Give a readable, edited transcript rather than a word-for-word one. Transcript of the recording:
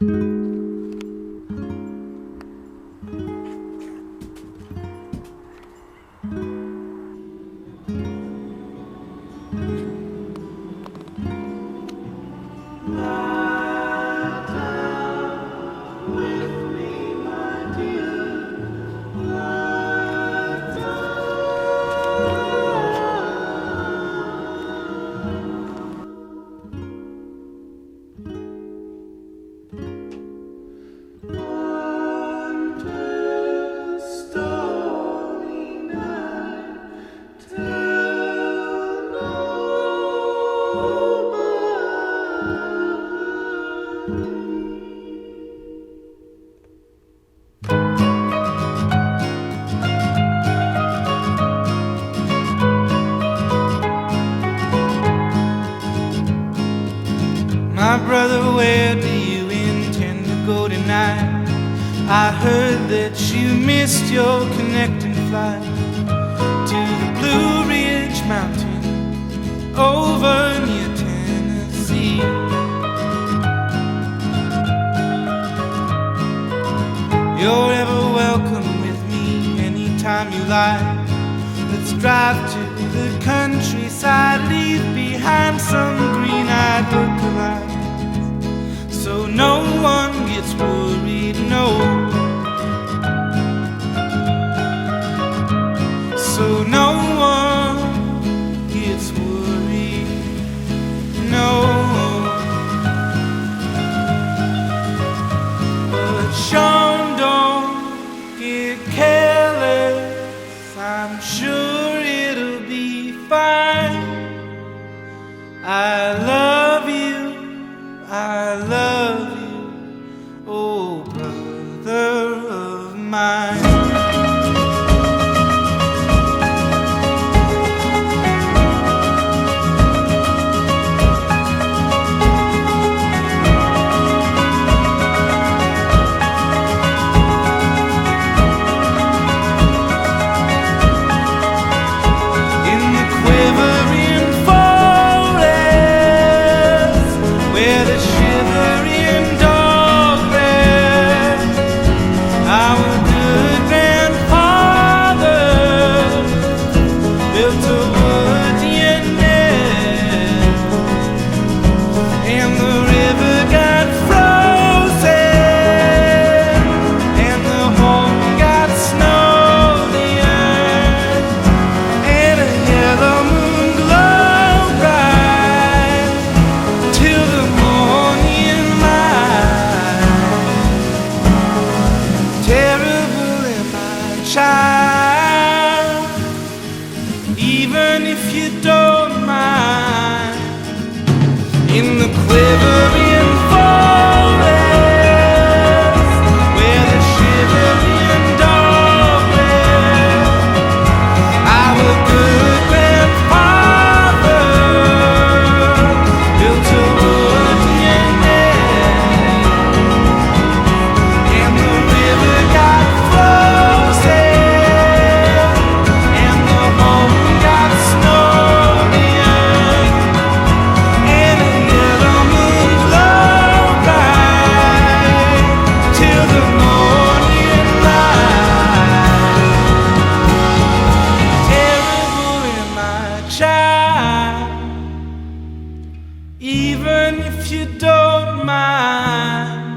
My brother, where do you intend to go tonight? I heard that you missed your connecting flight to the Blue Ridge Mountain over near Tennessee. You're ever welcome with me anytime you like. Let's drive to the countryside, leave behind some green-eyed lookalikes, so no one gets worried, no. So no one gets worried, no. But Sean, don't get careless, I'm sure it'll be fine. I love you, I love you, oh brother of mine. Even if you don't mind, in the quivering forest where the shivering dog rests, our good grandfather built a wooden nest, and the river got frozen. Even if you don't mind.